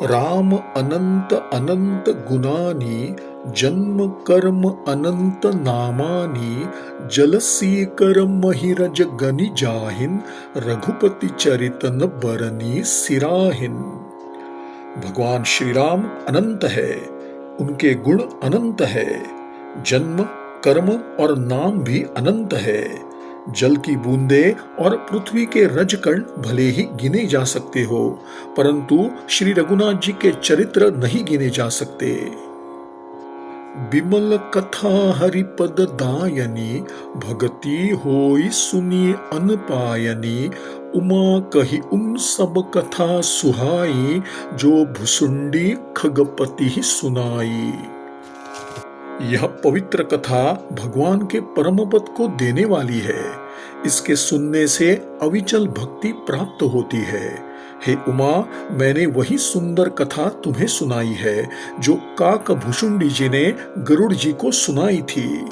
राम अनंत अनंत गुणानी, जन्म कर्म अनंत नामानी, जलसीकर महिरज गनि जाहिन, रघुपति चरितन बरनी सिराहिन। भगवान श्री राम अनंत है, उनके गुण अनंत है, जन्म कर्म और नाम भी अनंत है। जल की बूंदें और पृथ्वी के रजकण भले ही गिने जा सकते हो, परंतु श्री रघुनाथ जी के चरित्र नहीं गिने जा सकते। बिमल कथा हरिपद दायनी, भगति होई सुनी अनपायनी, उमा कही सब कथा सुहाई, जो भुसुंडी खगपति ही सुनाई। यह पवित्र कथा भगवान के परम पद को देने वाली है। इसके सुनने से अविचल भक्ति प्राप्त होती है। हे उमा, मैंने वही सुंदर कथा तुम्हें सुनाई है जो काक भुसुंडी जी ने गरुड़ जी को सुनाई थी।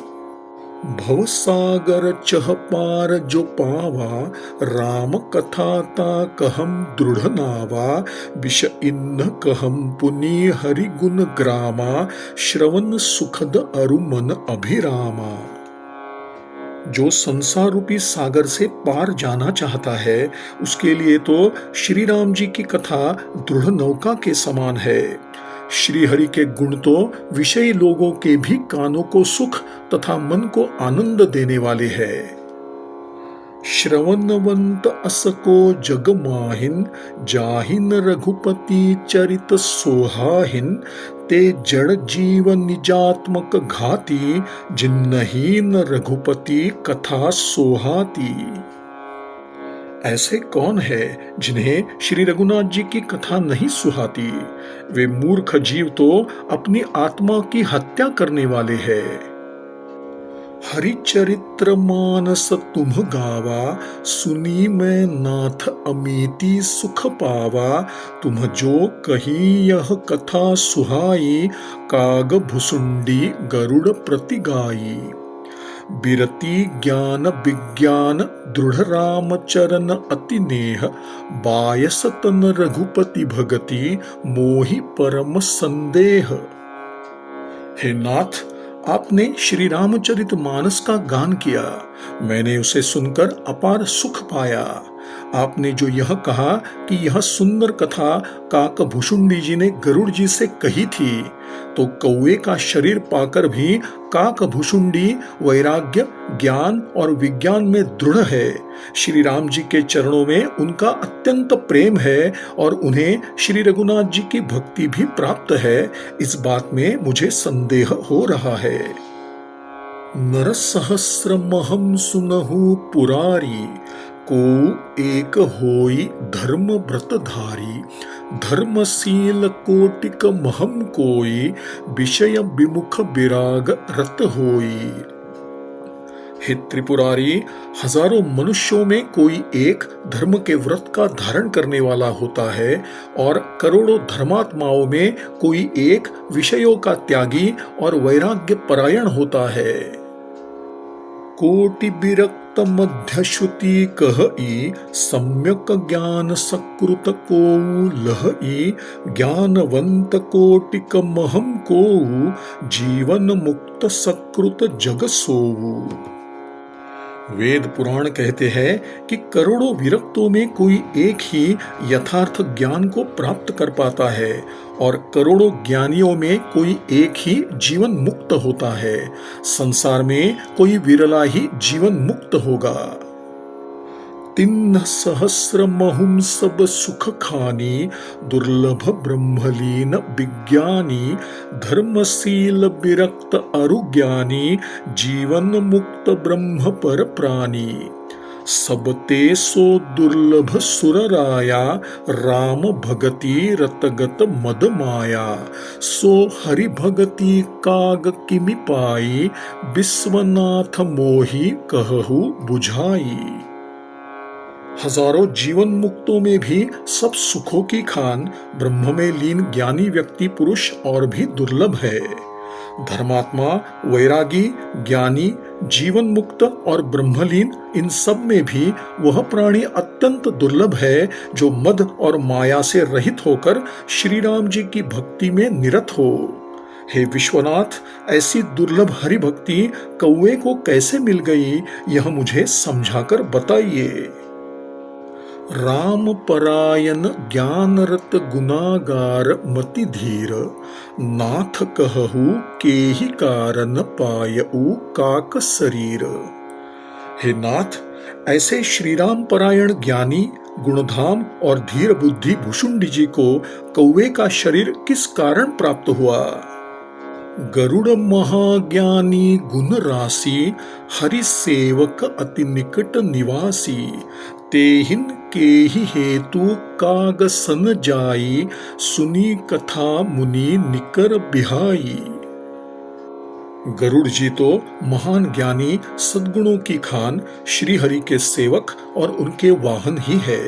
भवसागर चह पार जो पावा, राम कथा ता कहम दृढ़ नावा, विष इन्न कहम पुनि हरि गुण ग्रामा, श्रवण सुखद अरु मन अभिरामा। जो संसार रूपी सागर से पार जाना चाहता है, उसके लिए तो श्री राम जी की कथा दृढ़ नौका के समान है। श्री हरि के गुण तो विषयी लोगों के भी कानों को सुख तथा मन को आनंद देने वाले हैं। श्रवणवंत असको जग माहिन, जाहिन रघुपति चरित सोहाहिन, ते जड़ जीवन निजात्मक घाती, जिन्नहीन रघुपति कथा सोहाती। ऐसे कौन है जिन्हें श्री रघुनाथ जी की कथा नहीं सुहाती? वे मूर्ख जीव तो अपनी आत्मा की हत्या करने वाले हैं। हरिचरित्र मानस तुम गावा, सुनी मैं नाथ अमिति सुख पावा, तुम जो कही यह कथा सुहाई, काग भुसुंडी गरुड़ प्रति गाई। बिरति ज्ञान विज्ञान दृढ़ राम चरण अति नेह, बायस तन रघुपति भगति, मोहि परम संदेह। हे नाथ, आपने श्री रामचरित मानस का गान किया, मैंने उसे सुनकर अपार सुख पाया। आपने जो यह कहा कि यह सुंदर कथा काक भुसुंडी जी ने गरुड़ जी से कही थी, तो कौवे का शरीर पाकर भी काक भुसुंडी वैराग्य, ज्ञान और विज्ञान में दृढ़ है। श्री राम जी के चरणों में उनका अत्यंत प्रेम है और उन्हें श्री रघुनाथ जी की भक्ति भी प्राप्त है। इस बात में मुझे संदेह हो रहा है। नर सहस्र महम सुनहु पुरारी, को एक होई धर्म व्रतधारी, धर्मशील कोटिक महम कोई, विषय विमुख विराग रत होई। हे त्रिपुरारी, हजारों मनुष्यों में कोई एक धर्म के व्रत का धारण करने वाला होता है और करोड़ों धर्मात्माओं में कोई एक विषयों का त्यागी और वैराग्य परायण होता है। कोटि विरक्त मध्य श्रुति कहई, सम्यक ज्ञान सकृत को लहई, ज्ञानवंत कोटिक महम को, जीवन मुक्त सकृत जग सोऊ। वेद पुराण कहते हैं कि करोड़ों विरक्तों में कोई एक ही यथार्थ ज्ञान को प्राप्त कर पाता है और करोड़ों ज्ञानियों में कोई एक ही जीवन मुक्त होता है। संसार में कोई विरला ही जीवन मुक्त होगा। तिन्न सहस्र महुम सब सुख खानी, दुर्लभ ब्रह्मलीन विज्ञानी, धर्मशील विरक्त अरुज्ञानी, जीवन मुक्त ब्रह्म पर प्राणी। सबते सो दुर्लभ सुर राया, राम भगति रतगत मद माया, सो हरि भगति काग किमि पाई, विश्वनाथ मोहि कहहु बुझाई। हजारों जीवन मुक्तों में भी सब सुखों की खान ब्रह्म में लीन ज्ञानी व्यक्ति पुरुष और भी दुर्लभ है। धर्मात्मा, वैरागी, ज्ञानी, जीवन मुक्त और ब्रह्मलीन, इन सब में भी वह प्राणी अत्यंत दुर्लभ है जो मद और माया से रहित होकर श्री राम जी की भक्ति में निरत हो। हे विश्वनाथ, ऐसी दुर्लभ हरि भक्ति कौवे को कैसे मिल गई, यह मुझे समझाकर बताइए। राम परायण ज्ञानरत गुनागार मति धीर, नाथ कहहु केहि कारण पायऊ काक शरीर। हे नाथ, ऐसे श्री राम परायण ज्ञानी, गुणधाम और धीर बुद्धि भुषुंडी जी को कौवे का शरीर किस कारण प्राप्त हुआ? गरुड़ महाज्ञानी गुण राशि, हरि सेवक अति निकट निवासी, तेहिन केहि हेतु काग सन जाई, सुनी कथा मुनि निकर बिहाई। गरुड़ जी तो महान ज्ञानी, सद्गुणों की खान, श्री हरि के सेवक और उनके वाहन ही है।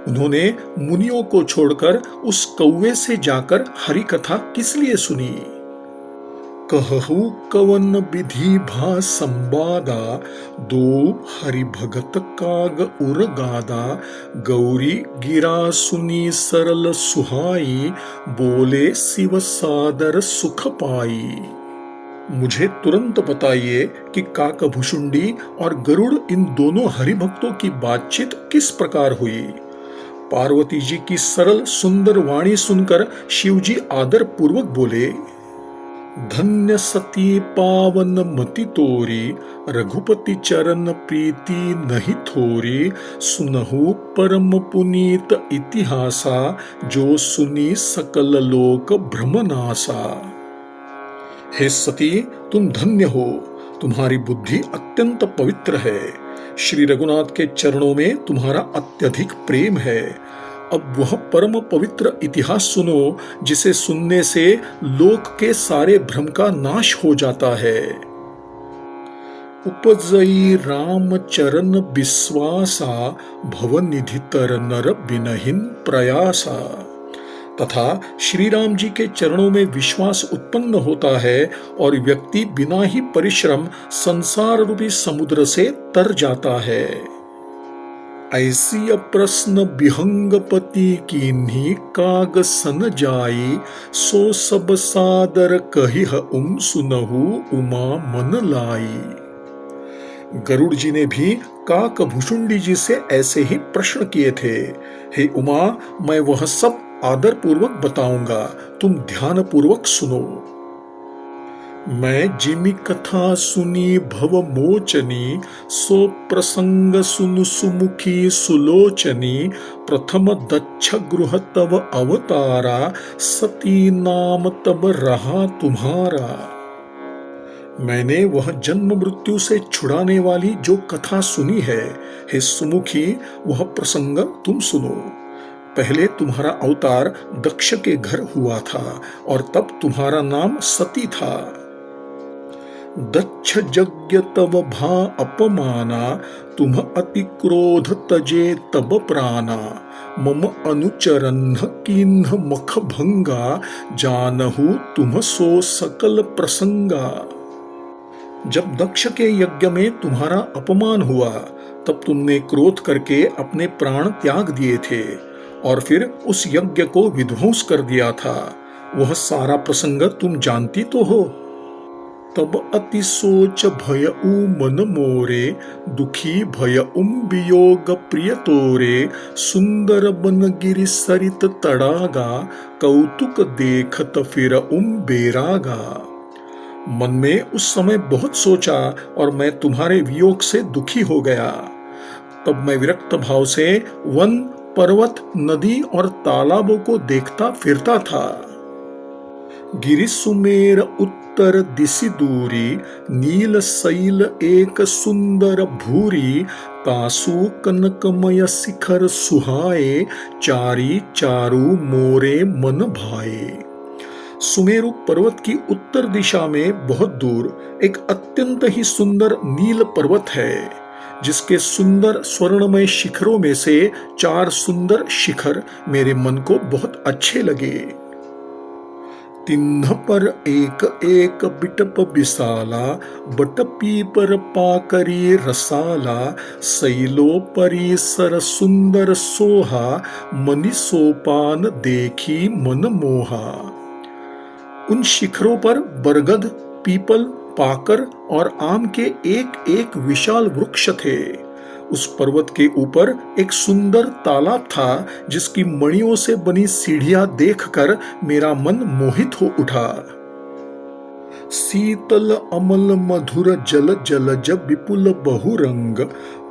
उन्होंने मुनियों को छोड़कर उस कौवे से जाकर हरि कथा किस लिए सुनी? कहहु कवन विधि भा संवादा, दो हरि भगत काग उर गादा, गौरी गिरा सुनी सरल सुहाई, बोले शिव सादर सुख पाई। मुझे तुरंत बताइए कि काकभुषुंडी और गरुड़, इन दोनों हरिभक्तों की बातचीत किस प्रकार हुई? पार्वती जी की सरल सुंदर वाणी सुनकर शिवजी आदर पूर्वक बोले, धन्य सती पावन मति तोरी, रघुपति चरण प्रीति नहीं थोरी, सुनहु परम पुनीत इतिहासा, जो सुनी सकल लोक भ्रमनासा। हे सती, तुम धन्य हो, तुम्हारी बुद्धि अत्यंत पवित्र है। श्री रघुनाथ के चरणों में तुम्हारा अत्यधिक प्रेम है। अब वह परम पवित्र इतिहास सुनो, जिसे सुनने से लोक के सारे भ्रम का नाश हो जाता है। उपजई राम चरण विश्वासा, भवनिधि तर नर बिनहिन प्रयासा। तथा श्री राम जी के चरणों में विश्वास उत्पन्न होता है और व्यक्ति बिना ही परिश्रम संसार रूपी समुद्र से तर जाता है। ऐसी अप्रश्न विहंगपति कीन्ही, काग सन जाई, सो सब सादर कहिह सुनहु उमा मन लाई। गरुड़ जी ने भी काकभुषुंडी जी से ऐसे ही प्रश्न किए थे। हे उमा, मैं वह सब आदर पूर्वक बताऊंगा, तुम ध्यान पूर्वक सुनो। मैं जिमि कथा सुनी भव मोचनी, सो प्रसंग सुनु सुमुखी सुलोचनी, प्रथम दक्ष गृह तब अवतारा, सती नाम तब रहा तुम्हारा। मैंने वह जन्म मृत्यु से छुड़ाने वाली जो कथा सुनी है। हे सुमुखी, वह प्रसंग तुम सुनो। पहले तुम्हारा अवतार दक्ष के घर हुआ था और तब तुम्हारा नाम सती था। दक्ष यज्ञ तब भा अपमाना, तुम अति क्रोध तजे तब प्राणा, मम अनुचरन् कीन्ह मख भंगा, जानहु तुम सो सकल प्रसंगा। जब दक्ष के यज्ञ में तुम्हारा अपमान हुआ, तब तुमने क्रोध करके अपने प्राण त्याग दिए थे और फिर उस यज्ञ को विध्वंस कर दिया था। वह सारा प्रसंग तुम जानती तो हो। तब अति सोच भयउ मन मोरे, दुखी भयउम वियोग प्रिय तोरे, सुंदर बन गिरि सरित तड़ागा, कौतुक देखत फिरउम बेरागा। मन में उस समय बहुत सोचा और मैं तुम्हारे वियोग से दुखी हो गया। तब मैं विरक्त भाव से वन, पर्वत, नदी और तालाबों को देखता फिरता था। गिरि सुमेर उत्तर दिशि दूरी, नील शैल एक सुंदर भूरी, तासु कनकमय शिखर सुहाए, चारी चारु मोरे मन भाए। सुमेरु पर्वत की उत्तर दिशा में बहुत दूर एक अत्यंत ही सुंदर नील पर्वत है, जिसके सुंदर स्वर्णमय शिखरों में से 4 सुंदर शिखर मेरे मन को बहुत अच्छे लगे। तिन्ह पर एक एक बिटप बिसाला, बटपी पर पाकरी रसाला, सैलो परी सर सुंदर सोहा, मनि सोपान देखी मन मोहा। उन शिखरों पर बरगद, पीपल, पाकर और आम के एक एक विशाल वृक्ष थे। उस पर्वत के ऊपर एक सुंदर तालाब था जिसकी मणियों से बनी सीढ़ियां देखकर मेरा मन मोहित हो उठा। शीतल अमल मधुर जल जलज विपुल बहुरंग,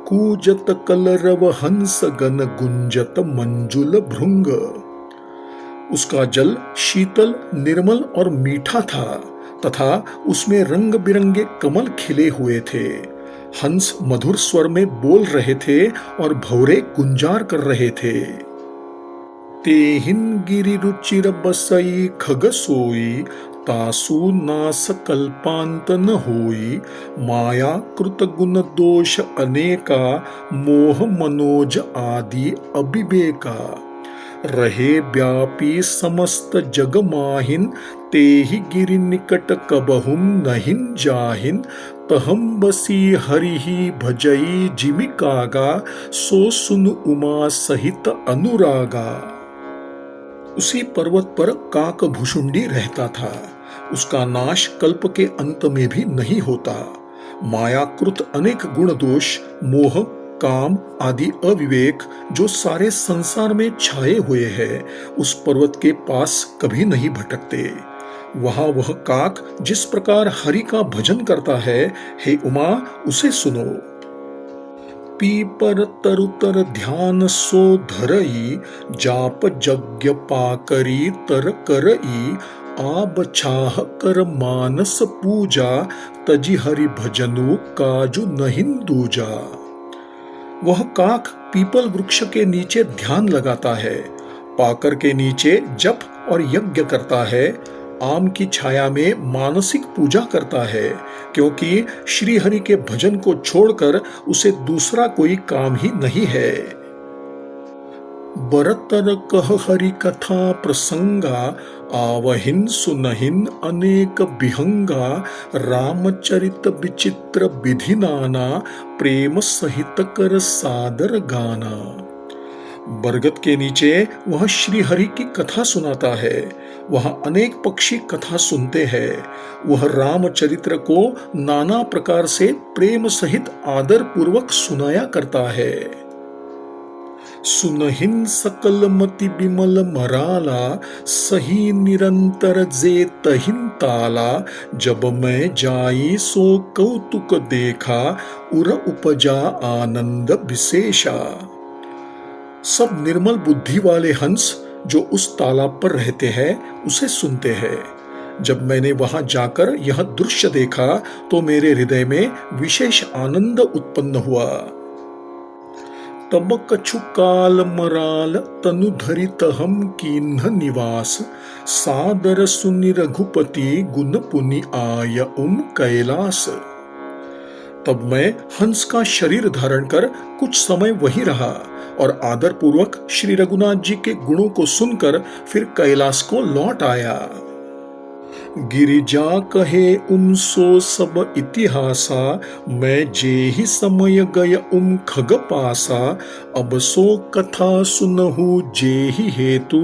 कूजत कलरव हंस गन गुंजत मंजुल भृंग। उसका जल शीतल, निर्मल और मीठा था तथा उसमें रंग बिरंगे कमल खिले हुए थे। हंस मधुर स्वर में बोल रहे थे और भौरे गुंजार कर रहे थे। तेहिन गिरि रुचिर बसई खग सोई, तासु नास कल्पांत न होई, माया कृत गुण दोष अनेका, मोह मनोज आदि अविवेका। रहे व्यापी समस्त जग माहिन, तेहि गिरि निकट कबहुम नहिन जाहिन, तहम बसी हरिहि भजई जिमिकागा, सो सुन उमा सहित अनुरागा। उसी पर्वत पर काक भुषुंडी रहता था। उसका नाश कल्प के अंत में भी नहीं होता। मायाकृत अनेक गुण दोष, मोह, काम आदि अविवेक जो सारे संसार में छाए हुए हैं, उस पर्वत के पास कभी नहीं भटकते। वहां वह काक जिस प्रकार हरि का भजन करता है, हे उमा उसे सुनो। पीपर तरुतर ध्यान सो धरई, जाप यज्ञ पाकरी तर करई, आब छाह कर मानस पूजा, तजी हरि भजनु काजु नहिन दूजा। वह काक पीपल वृक्ष के नीचे ध्यान लगाता है, पाकर के नीचे जप और यज्ञ करता है, आम की छाया में मानसिक पूजा करता है, क्योंकि श्री हरि के भजन को छोड़कर उसे दूसरा कोई काम ही नहीं है। बरतर कह हरि कथा प्रसंगा, आवहिन सुनहिन अनेक विहंगा, रामचरित विचित्र विधि नाना, प्रेम सहित कर सादर गाना। बरगद के नीचे वह श्री हरि की कथा सुनाता है। वह अनेक पक्षी कथा सुनते हैं। वह रामचरित्र को नाना प्रकार से प्रेम सहित आदर पूर्वक सुनाया करता है। सुनहिन सकल मति बिमल मराला, सही निरंतर जे तहिन ताला, जब मैं जाई सो कौतुक देखा, उर उपजा आनंद विशेषा। सब निर्मल बुद्धि वाले हंस जो उस तालाब पर रहते हैं उसे सुनते हैं। जब मैंने वहां जाकर यह दृश्य देखा तो मेरे हृदय में विशेष आनंद उत्पन्न हुआ। तब कछु काल मराल तनु धरित हम कीन्ह निवास, सादर सुनि रघुपति गुण पुनि आय कैलास। तब मैं हंस का शरीर धारण कर कुछ समय वहीं रहा और आदर पूर्वक श्री रघुनाथ जी के गुणों को सुनकर फिर कैलाश को लौट आया। गिरिजा कहे सो सब इतिहासा, मैं जेहि समय गय खग पासा, अब सो कथा सुनहु जेहि हेतु,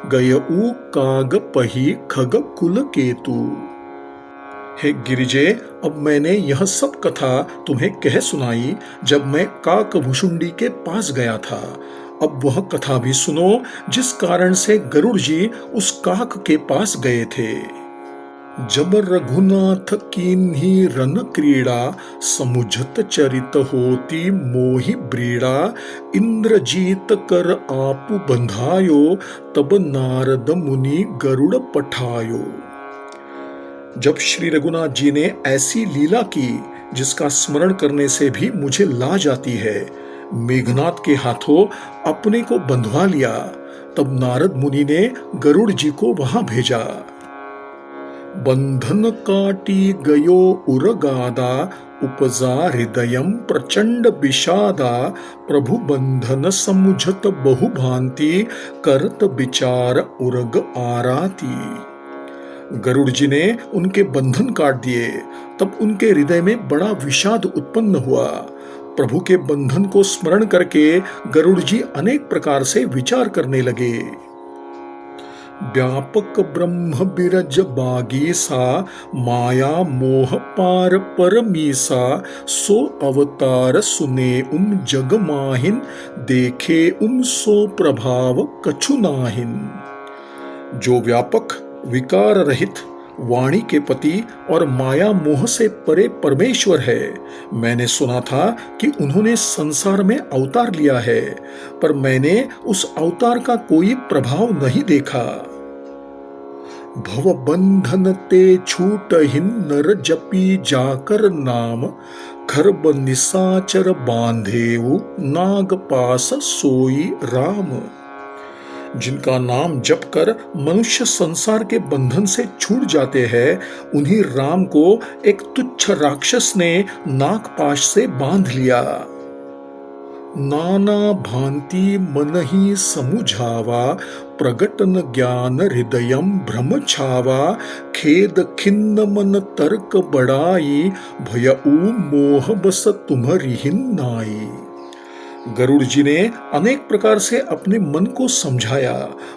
गयऊ काग पही खग कुल केतु। हे गिरिजे, अब मैंने यह सब कथा तुम्हें कह सुनाई जब मैं काकभुषुंडी के पास गया था। अब वह कथा भी सुनो जिस कारण से गरुड़ जी उस काक के पास गए थे। जब रघुनाथ कीन्ही रन क्रीड़ा, समुझत चरित होती मोहि ब्रीड़ा, इंद्रजीत कर आपु बंधायो, तब नारद मुनि गरुड़ पठायो। जब श्री रघुनाथ जी ने ऐसी लीला की जिसका स्मरण करने से भी मुझे लाज आती है, मेघनाथ के हाथों अपने को बंधवा लिया, तब नारद मुनि ने गरुड़ जी को वहां भेजा। बंधन काटी गयो उरगादा, उपजा हृदयम प्रचंड विषादा, प्रभु बंधन समुझत बहु भांति, करत विचार उरग आराती। गरुड़ जी ने उनके बंधन काट दिए। तब उनके हृदय में बड़ा विषाद उत्पन्न हुआ। प्रभु के बंधन को स्मरण करके गरुड़ जी अनेक प्रकार से विचार करने लगे। व्यापक ब्रह्म बिरज बागी सा, माया मोह पार परमीसा, सो अवतार सुने जग माहिन, देखे सो प्रभाव कछु नाहिन। जो व्यापक विकार रहित वाणी के पति और माया मोह से परे परमेश्वर है, मैंने सुना था कि उन्होंने संसार में अवतार लिया है, पर मैंने उस अवतार का कोई प्रभाव नहीं देखा। भव बंधन ते छूटहिन नर जपी जाकर नाम, खरब निसाचर बांधेऊ नाग पास सोई राम। जिनका नाम जप कर मनुष्य संसार के बंधन से छूट जाते हैं, उन्हीं राम को एक तुच्छ राक्षस ने नागपाश से बांध लिया। नाना भांति मन ही समुझावा, प्रगटन ज्ञान हृदयम भ्रम छावा, खेद खिन्न मन तर्क बढ़ाई, भयऊ मोह बस तुम्हरि नाई। गरुड़ जी ने अनेक प्रकार से अपने मन को समझाया,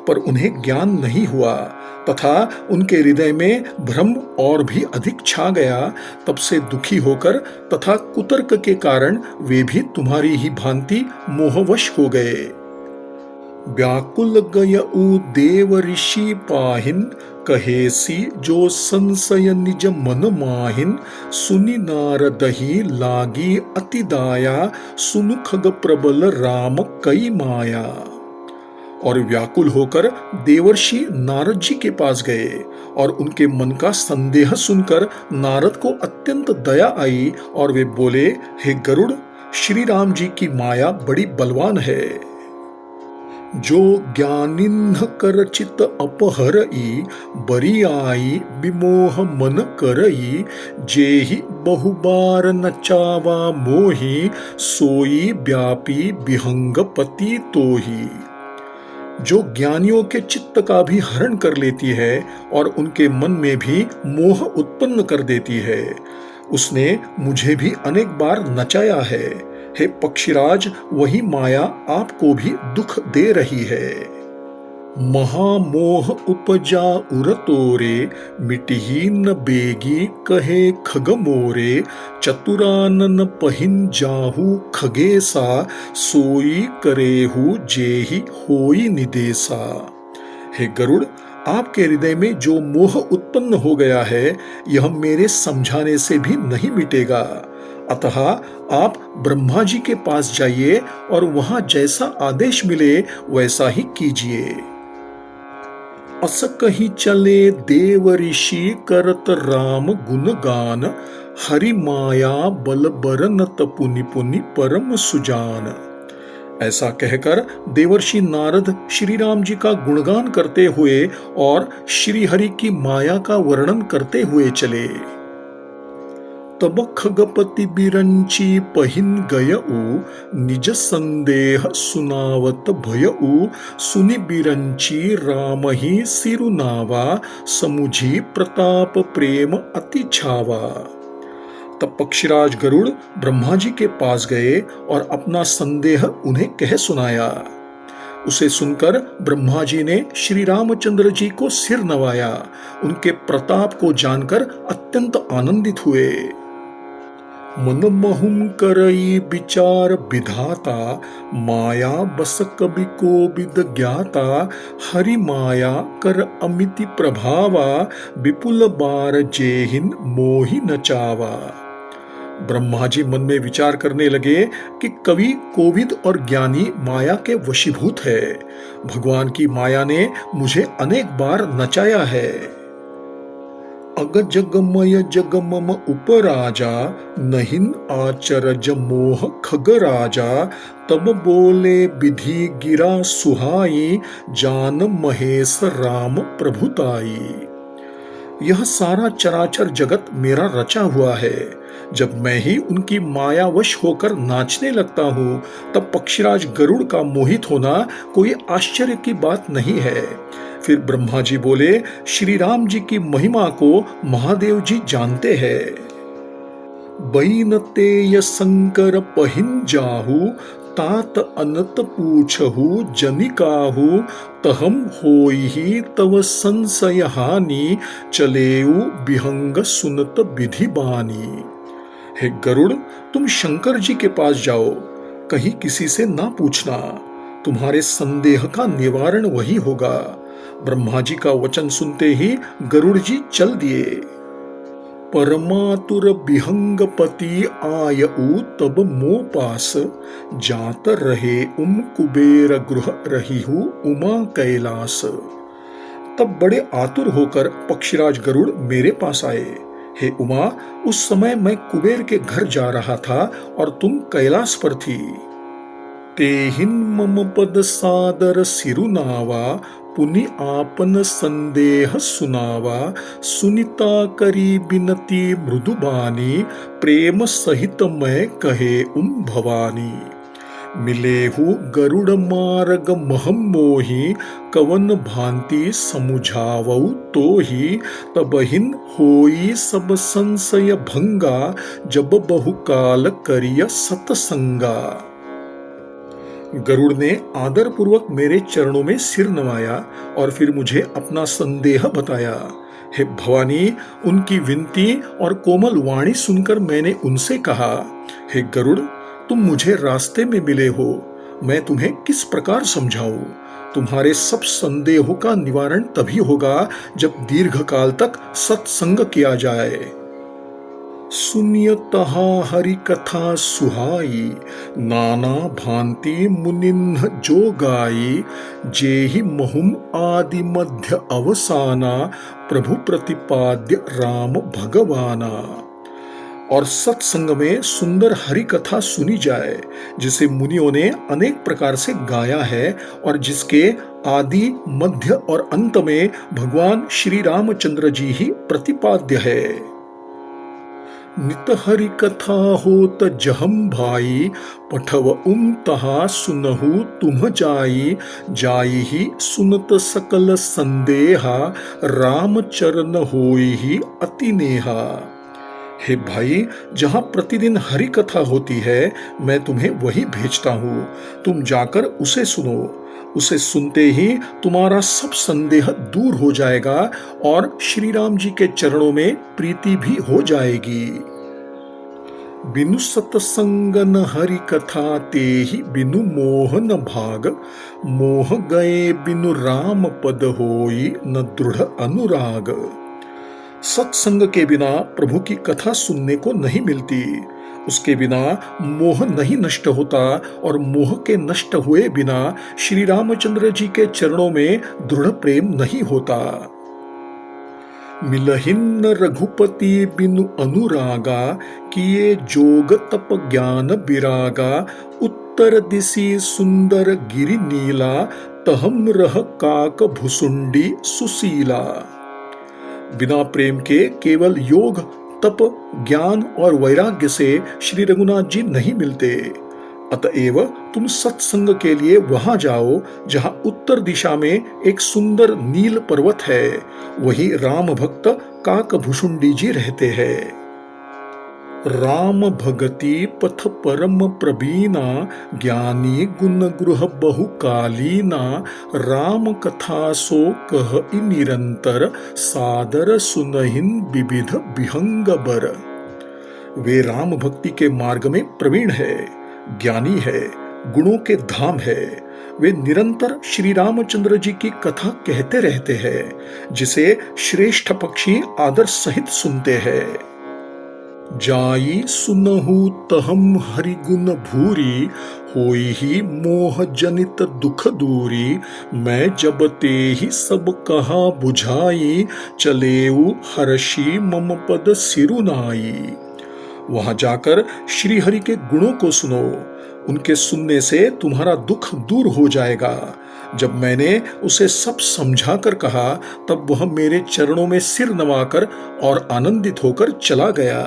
पर उन्हें ज्ञान नहीं हुआ तथा उनके हृदय में भ्रम और भी अधिक छा गया। तब से दुखी होकर तथा कुतर्क के कारण वे भी तुम्हारी ही भांति मोहवश हो गए। व्याकुल गयऊ देव ऋषि पाहिन, कहेसी जो संशय निज मन माहिन, सुनि नारदहि लागी अति दाया, सुनु खग प्रबल राम कई माया। और व्याकुल होकर देवर्षि नारद जी के पास गए और उनके मन का संदेह सुनकर नारद को अत्यंत दया आई और वे बोले, हे गरुड़, श्री राम जी की माया बड़ी बलवान है। जो ज्ञानिन्ह कर चित अपहरई, बरी आई विमोह मन करई, जेहि बहुबार नचावा मोही, सोई व्यापी विहंगपति तोही। जो ज्ञानियों के चित्त का भी हरण कर लेती है और उनके मन में भी मोह उत्पन्न कर देती है, उसने मुझे भी अनेक बार नचाया है। हे पक्षीराज, वही माया आपको भी दुख दे रही है। महामोह उपजा उर तोरे, मिटही न बेगी कहे खग मोरे, चतुरानन पहिन जाहू खगेसा, सोई करेहू जेहि होई निदेसा। हे गरुड़, आपके हृदय में जो मोह उत्पन्न हो गया है, यह मेरे समझाने से भी नहीं मिटेगा। अतः आप ब्रह्मा जी के पास जाइए और वहां जैसा आदेश मिले वैसा ही कीजिए। अस कहीं चले देव ऋषि करत राम गुणगान, हरि माया बल बरनत पुनि पुनि परम सुजान। ऐसा कहकर देवर्षि नारद श्री राम जी का गुणगान करते हुए और श्री हरि की माया का वर्णन करते हुए चले। तब खगपति बिरंची पहिन गयऊ, निज संदेह सुनावत भयऊ, सुनि बिरंची राम ही सिरुनावा, समुझी प्रताप प्रेम अति छावा। तब पक्षीराज गरुड़ ब्रह्मा जी के पास गए और अपना संदेह उन्हें कह सुनाया। उसे सुनकर ब्रह्मा जी ने श्री रामचंद्र जी को सिर नवाया। उनके प्रताप को जानकर अत्यंत आनंदित हुए। मन महुम करई विचार विधाता, माया बस कवि को विद ज्ञाता, हरि माया कर अमिति प्रभावा, विपुल बार जेहिन मोहि नचावा। ब्रह्मा जी मन में विचार करने लगे कि कवि, कोविद और ज्ञानी माया के वशीभूत है। भगवान की माया ने मुझे अनेक बार नचाया है। अग जगमय जगमम उपराजा, नहिन आचरज मोह खगराजा, तब बोले विधि गिरा सुहाई, जान महेश राम प्रभुताई। यह सारा चराचर जगत मेरा रचा हुआ है। जब मैं ही उनकी मायावश होकर नाचने लगता हूँ, तब पक्षीराज गरुड़ का मोहित होना कोई आश्चर्य की बात नहीं है। फिर ब्रह्मा जी बोले, श्री राम जी की महिमा को महादेव जी जानते हैं। बैन तेय शंकर पहिन जाहू, तात अनत पूछहु जनिकाहू, तहम होई तव संशय हानि, चलेऊ विहंग सुनत विधि बानी। हे गरुड़, तुम शंकर जी के पास जाओ, कहीं किसी से ना पूछना, तुम्हारे संदेह का निवारण वही होगा। ब्रह्मा जी का वचन सुनते ही गरुड़ जी चल दिए। परमातुर विहंगपति आयऊ तब मो पास, जात रहे कुबेर गृह रहीहु उमा कैलास। तब बड़े आतुर होकर पक्षीराज गरुड़ मेरे पास आए। हे उमा, उस समय मैं कुबेर के घर जा रहा था और तुम कैलाश पर थी। तेहिन मम पद सादर सिरुनावा, पुनि आपन संदेह सुनावा, सुनिता करी बिनती मृदुबानी, प्रेम सहित मैं कहे भवानी। मिलेहु गरुड़ मार्ग महम मोही, कवन भांति समुझावऊ तोही, तबहिन होई सब संशय भंगा, जब बहुकाल करिय सतसंगा। गरुड़ ने आदर पूर्वक मेरे चरणों में सिर नवाया और फिर मुझे अपना संदेह बताया। हे भवानी, उनकी विनती और कोमल वाणी सुनकर मैंने उनसे कहा, हे गरुड़, तुम मुझे रास्ते में मिले हो, मैं तुम्हें किस प्रकार समझाऊं? तुम्हारे सब संदेहों का निवारण तभी होगा जब दीर्घ काल तक सत्संग किया जाए। सुनिय तहा हरि कथा सुहाई, नाना भांति मुनिन्ह जो गाई, जेहि महुम आदि मध्य अवसाना, प्रभु प्रतिपाद्य राम भगवाना। और सत्संग में सुंदर हरि कथा सुनी जाए, जिसे मुनियों ने अनेक प्रकार से गाया है और जिसके आदि मध्य और अंत में भगवान श्री रामचंद्र जी ही प्रतिपाद्य है। नित हरि कथा होत जहम भाई, पठव तहा सुनहु तुम जाई, जाई ही सुनत सकल संदेहा, राम चरण होई ही अति नेहा। हे भाई, जहां प्रतिदिन हरि कथा होती है, मैं तुम्हें वही भेजता हूँ, तुम जाकर उसे सुनो। उसे सुनते ही तुम्हारा सब संदेह दूर हो जाएगा और श्री राम जी के चरणों में प्रीति भी हो जाएगी। बिनु सतसंग न हरि कथा तेहि, बिनु मोह न भाग, मोह गए बिनु राम पद होई, न दृढ़ अनुराग। सत्संग के बिना प्रभु की कथा सुनने को नहीं मिलती, उसके बिना मोह नहीं नष्ट होता और मोह के नष्ट हुए बिना श्री रामचंद्र जी के चरणों में दृढ़ प्रेम नहीं होता। मिलहिन रघुपति बिनु अनुरागा, किए जोग तप ज्ञान विरागा, उत्तर दिशि सुंदर गिरि नीला, तहम रह काक भुसुंडी सुशीला। बिना प्रेम के केवल योग, तप, ज्ञान और वैराग्य से श्री रघुनाथ जी नहीं मिलते। अतएव तुम सत्संग के लिए वहां जाओ जहां उत्तर दिशा में एक सुंदर नील पर्वत है, वही राम भक्त काकभुषुंडी जी रहते हैं। राम भगति पथ परम प्रवीणा, ज्ञानी गुण गृह बहुकालीना, राम कथा सो कह निरंतर, सादर सुनहिन विविध विहंग बर। वे राम भक्ति के मार्ग में प्रवीण है, ज्ञानी है, गुणों के धाम है। वे निरंतर श्री रामचंद्र जी की कथा कहते रहते हैं, जिसे श्रेष्ठ पक्षी आदर सहित सुनते हैं। जाई सुनहु तहम हरि गुण भूरी, होई ही मोह जनित दुख दूरी, मैं जब ते ही सब कहा बुझाई, चलेऊ हर्षी मम पद सिरुनाई। वहां जाकर श्री हरि के गुणों को सुनो, उनके सुनने से तुम्हारा दुख दूर हो जाएगा। जब मैंने उसे सब समझा कर कहा, तब वह मेरे चरणों में सिर नवाकर और आनंदित होकर चला गया।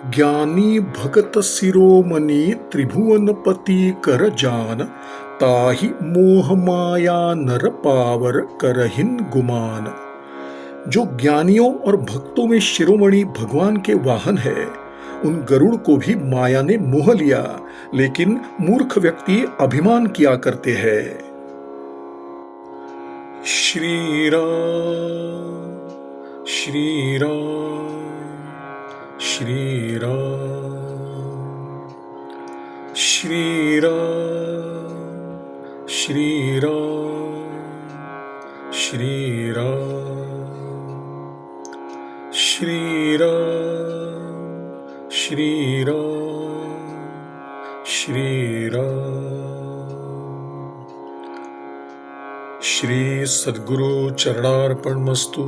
ज्ञानी भगत शिरोमणि त्रिभुवन पति कर जान, ताहि मोह माया नर पावर करहिन गुमान। जो ज्ञानियों और भक्तों में शिरोमणि भगवान के वाहन है, उन गरुड़ को भी माया ने मोह लिया, लेकिन मूर्ख व्यक्ति अभिमान किया करते हैं। श्री राम श्री राम श्री राम श्री राम श्री राम श्री राम श्री राम श्री राम श्री राम। श्री सद्गुरु चरणार्पणमस्तु।